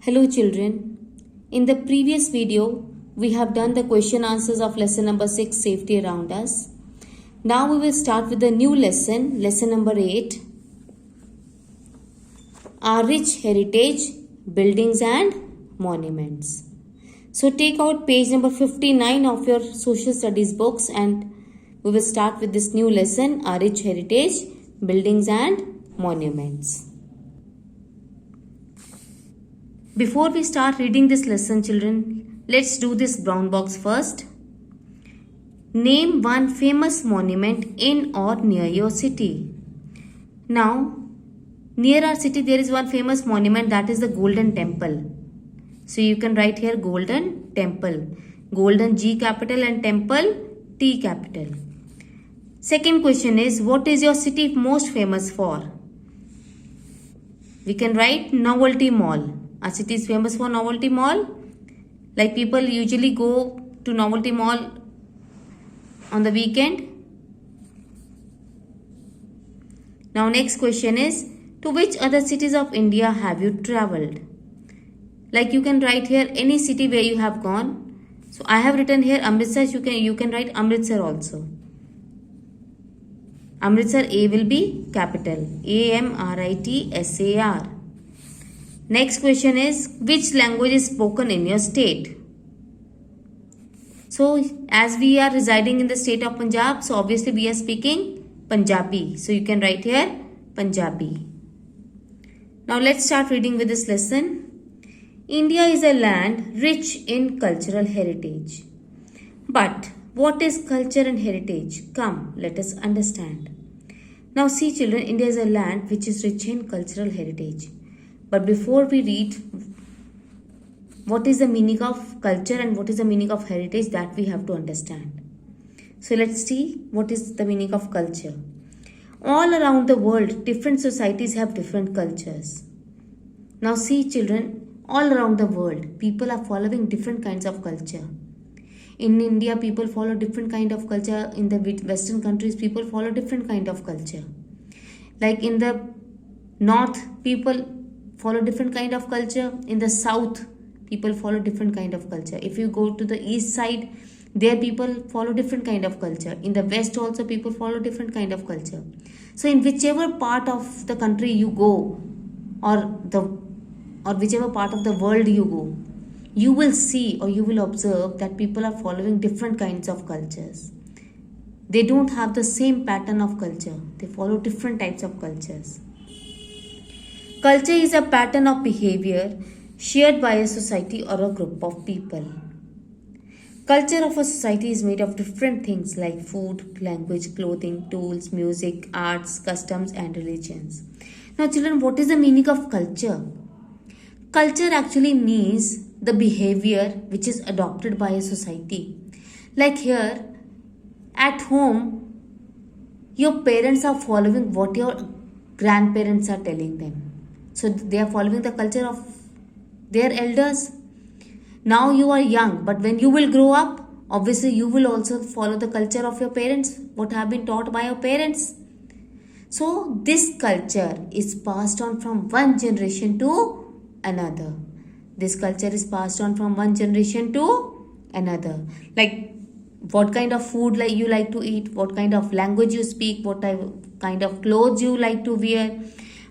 Hello children. In the previous video, we have done the question answers of lesson number 6, safety around us. Now we will start with the new lesson, lesson number 8, our rich heritage, buildings and monuments. So take out page number 59 of your social studies books and we will start with this new lesson, our rich heritage, buildings and monuments. Before we start reading this lesson, children, let's do this brown box first. Name one famous monument in or near your city. Now, near our city there is one famous monument, that is the Golden Temple. So you can write here Golden Temple. Golden G capital and Temple T capital. Second question is, what is your city most famous for? We can write Novelty Mall. Our city is famous for Novelty Mall. Like people usually go to Novelty Mall on the weekend. Now next question is, to which other cities of India have you travelled? Like you can write here any city where you have gone. So I have written here Amritsar. You can write Amritsar also. Amritsar, A will be capital. Amritsar. Next question is, which language is spoken in your state? So as we are residing in the state of Punjab, so obviously we are speaking Punjabi. So you can write here Punjabi. Now let's start reading with this lesson. India is a land rich in cultural heritage. But what is culture and heritage? Come, let us understand. Now see children, India is a land which is rich in cultural heritage. But before we read what is the meaning of culture and what is the meaning of heritage, that we have to understand. So let's see what is the meaning of culture. All around the world, different societies have different cultures. Now see children, all around the world, people are following different kinds of culture. In India, people follow different kind of culture. In the Western countries, people follow different kind of culture. Like in the North, people follow different kind of culture. In the South, people follow different kind of culture. If you go to the East side, there people follow different kind of culture. In the West also, people follow different kind of culture. So in whichever part of the country you go, or whichever part of the world you go, you will see or you will observe that people are following different kinds of cultures. They don't have the same pattern of culture. They follow different types of cultures. Culture is a pattern of behavior shared by a society or a group of people. Culture of a society is made of different things like food, language, clothing, tools, music, arts, customs and religions. Now children, what is the meaning of culture? Culture actually means the behavior which is adopted by a society. Like here, at home, your parents are following what your grandparents are telling them. So they are following the culture of their elders. Now you are young, but when you will grow up, obviously you will also follow the culture of your parents, what have been taught by your parents. So this culture is passed on from one generation to another. This culture is passed on from one generation to another. Like what kind of food like you like to eat, what kind of language you speak, what kind of clothes you like to wear,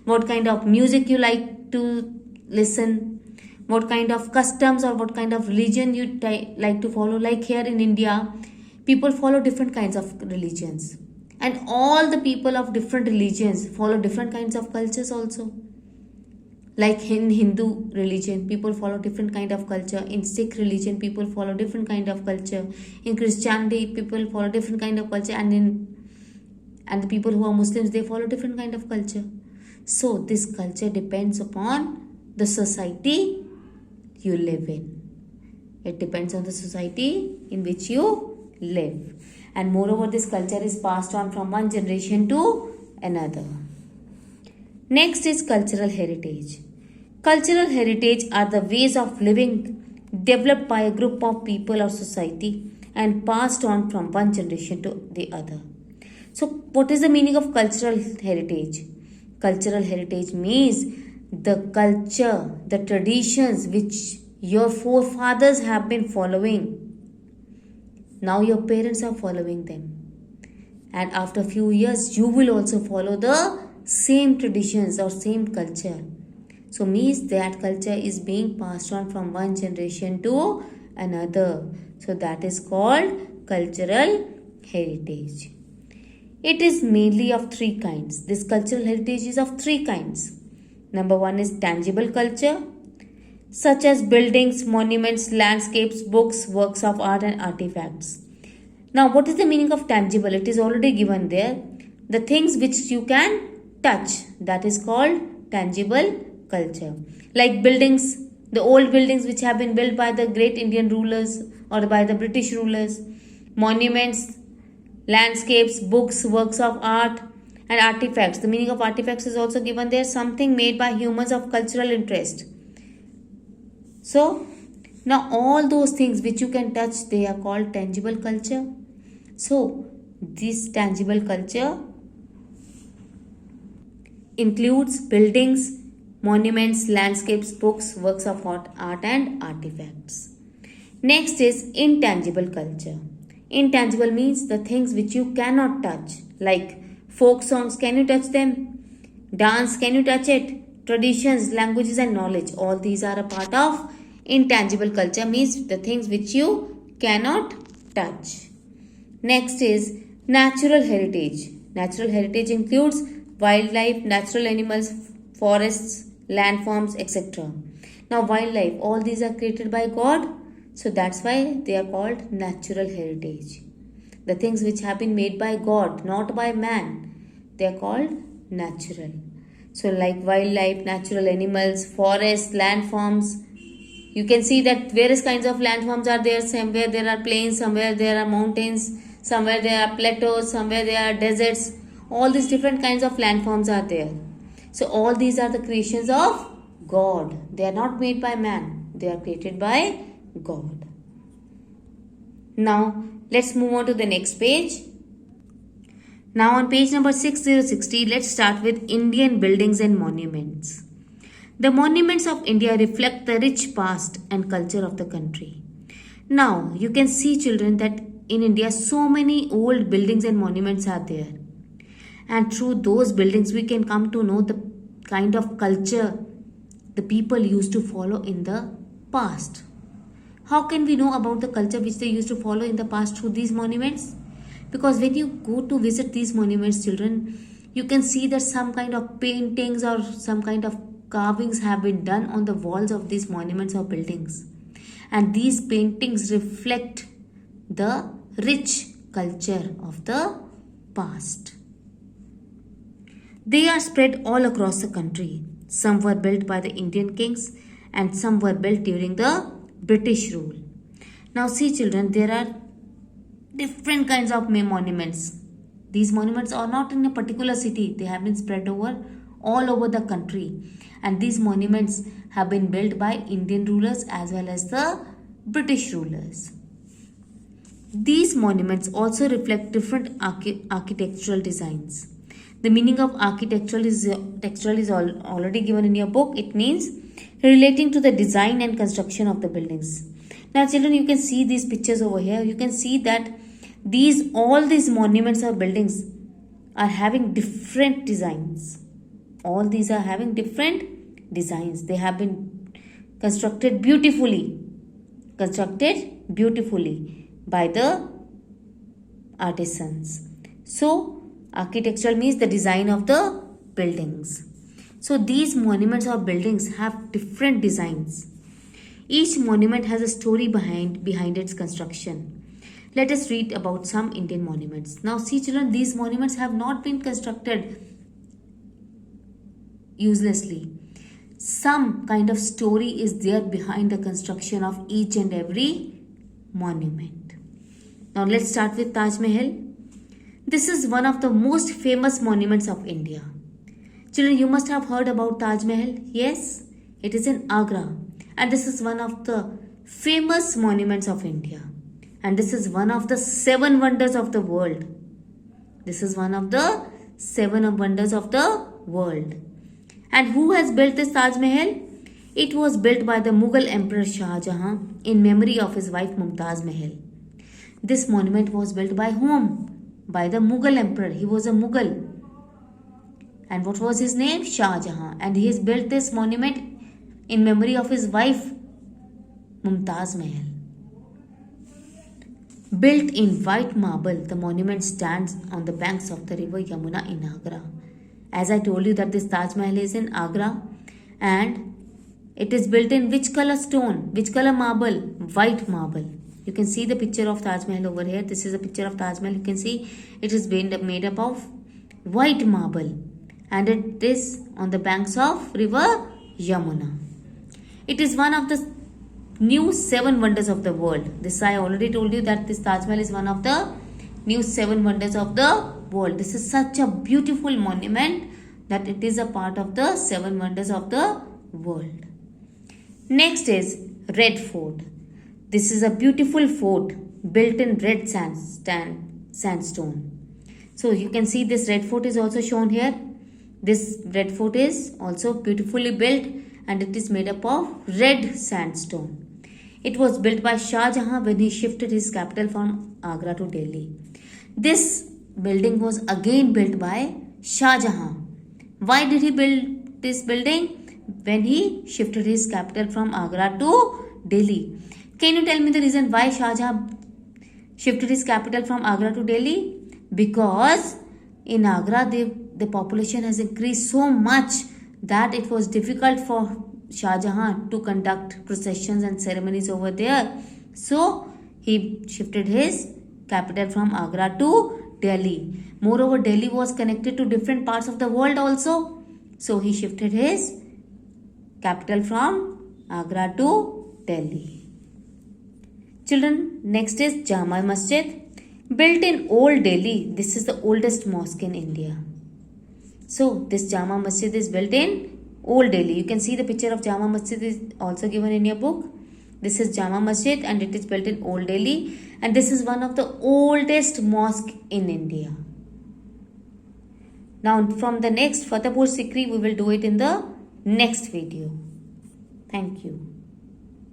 what kind of music you like to listen, what kind of customs or what kind of religion you like to follow. Like here in India, people follow different kinds of religions. And all the people of different religions follow different kinds of cultures also. Like in Hindu religion, people follow different kind of culture. In Sikh religion, people follow different kind of culture. In Christianity, people follow different kind of culture. And the people who are Muslims, they follow different kind of culture. So this culture depends upon the society you live in. It depends on the society in which you live. And moreover, this culture is passed on from one generation to another. Next is cultural heritage. Cultural heritage are the ways of living developed by a group of people or society and passed on from one generation to the other. So what is the meaning of cultural heritage? Cultural heritage means the culture, the traditions which your forefathers have been following. Now your parents are following them. And after a few years, you will also follow the same traditions or same culture. So means that culture is being passed on from one generation to another. So that is called cultural heritage. It is mainly of three kinds. This cultural heritage is of three kinds. Number one is tangible culture, such as buildings, monuments, landscapes, books, works of art, and artifacts. Now, what is the meaning of tangible? It is already given there. The things which you can touch, that is called tangible culture. Like buildings, the old buildings which have been built by the great Indian rulers or by the British rulers, monuments, landscapes, books, works of art, and artifacts. The meaning of artifacts is also given there, something made by humans of cultural interest. So, now all those things which you can touch, they are called tangible culture. So, this tangible culture includes buildings, monuments, landscapes, books, works of art and artifacts. Next is intangible culture. Intangible means the things which you cannot touch, like folk songs, can you touch them? Dance, can you touch it? Traditions, languages and knowledge, all these are a part of intangible culture, means the things which you cannot touch. Next is natural heritage. Natural heritage includes wildlife, natural animals, forests, landforms, etc. Now wildlife, all these are created by God, so that's why they are called natural heritage. The things which have been made by God, not by man, they are called natural. So like wildlife, natural animals, forests, landforms. You can see that various kinds of landforms are there. Somewhere there are plains, somewhere there are mountains, somewhere there are plateaus, somewhere there are deserts. All these different kinds of landforms are there. So all these are the creations of God. They are not made by man. They are created by God. Now let's move on to the next page. Now on page number 6060, let's start with Indian buildings and monuments. The monuments of India reflect the rich past and culture of the country. Now you can see, children, that in India so many old buildings and monuments are there. And through those buildings we can come to know the kind of culture the people used to follow in the past. How can we know about the culture which they used to follow in the past? Through these monuments? Because when you go to visit these monuments, children, you can see that some kind of paintings or some kind of carvings have been done on the walls of these monuments or buildings. And these paintings reflect the rich culture of the past. They are spread all across the country. Some were built by the Indian kings and some were built during the British rule. Now see, children, there are different kinds of monuments. These monuments are not in a particular city. They have been spread over all over the country. And these monuments have been built by Indian rulers as well as the British rulers. These monuments also reflect different architectural designs. The meaning of architectural is already given in your book. It means relating to the design and construction of the buildings. Now children, you can see these pictures over here. You can see that all these monuments or buildings are having different designs. All these are having different designs. They have been constructed beautifully by the artisans. So architectural means the design of the buildings. So these monuments or buildings have different designs. Each monument has a story behind its construction. Let us read about some Indian monuments. Now see, children, these monuments have not been constructed uselessly. Some kind of story is there behind the construction of each and every monument. Now let's start with Taj Mahal. This is one of the most famous monuments of India. Children, you must have heard about Taj Mahal. Yes, it is in Agra. And this is one of the famous monuments of India. And this is one of the 7 wonders of the world. And who has built this Taj Mahal? It was built by the Mughal Emperor Shah Jahan in memory of his wife Mumtaz Mahal. This monument was built by whom? By the Mughal Emperor. He was a Mughal. And what was his name? Shah Jahan. And he has built this monument in memory of his wife Mumtaz Mahal. Built in white marble, the monument stands on the banks of the river Yamuna in Agra. As I told you that this Taj Mahal is in Agra, and it is built in which color stone? Which color marble? White marble. You can see the picture of Taj Mahal over here. This is a picture of Taj Mahal. You can see it is made up of white marble, and it is on the banks of river Yamuna. It is one of the new 7 wonders of the world. This I already told you that this Taj Mahal is one of the new 7 wonders of the world. This is such a beautiful monument that it is a part of the 7 wonders of the world. Next is Red Fort. This is a beautiful fort built in red sandstone. So you can see this Red Fort is also shown here. This Red Fort is also beautifully built, and it is made up of red sandstone. It was built by Shah Jahan when he shifted his capital from Agra to Delhi. This building was again built by Shah Jahan. Why did he build this building? When he shifted his capital from Agra to Delhi. Can you tell me the reason why Shah Jahan shifted his capital from Agra to Delhi? Because in Agra the population has increased so much that it was difficult for Shah Jahan to conduct processions and ceremonies over there. So he shifted his capital from Agra to Delhi. Moreover, Delhi was connected to different parts of the world also. So he shifted his capital from Agra to Delhi. Children, next is Jama Masjid. Built in Old Delhi. This is the oldest mosque in India. So this Jama Masjid is built in Old Delhi. You can see the picture of Jama Masjid is also given in your book. This is Jama Masjid and it is built in Old Delhi, and this is one of the oldest mosque in India. Now from the next Fatehpur Sikri we will do it in the next video. Thank you.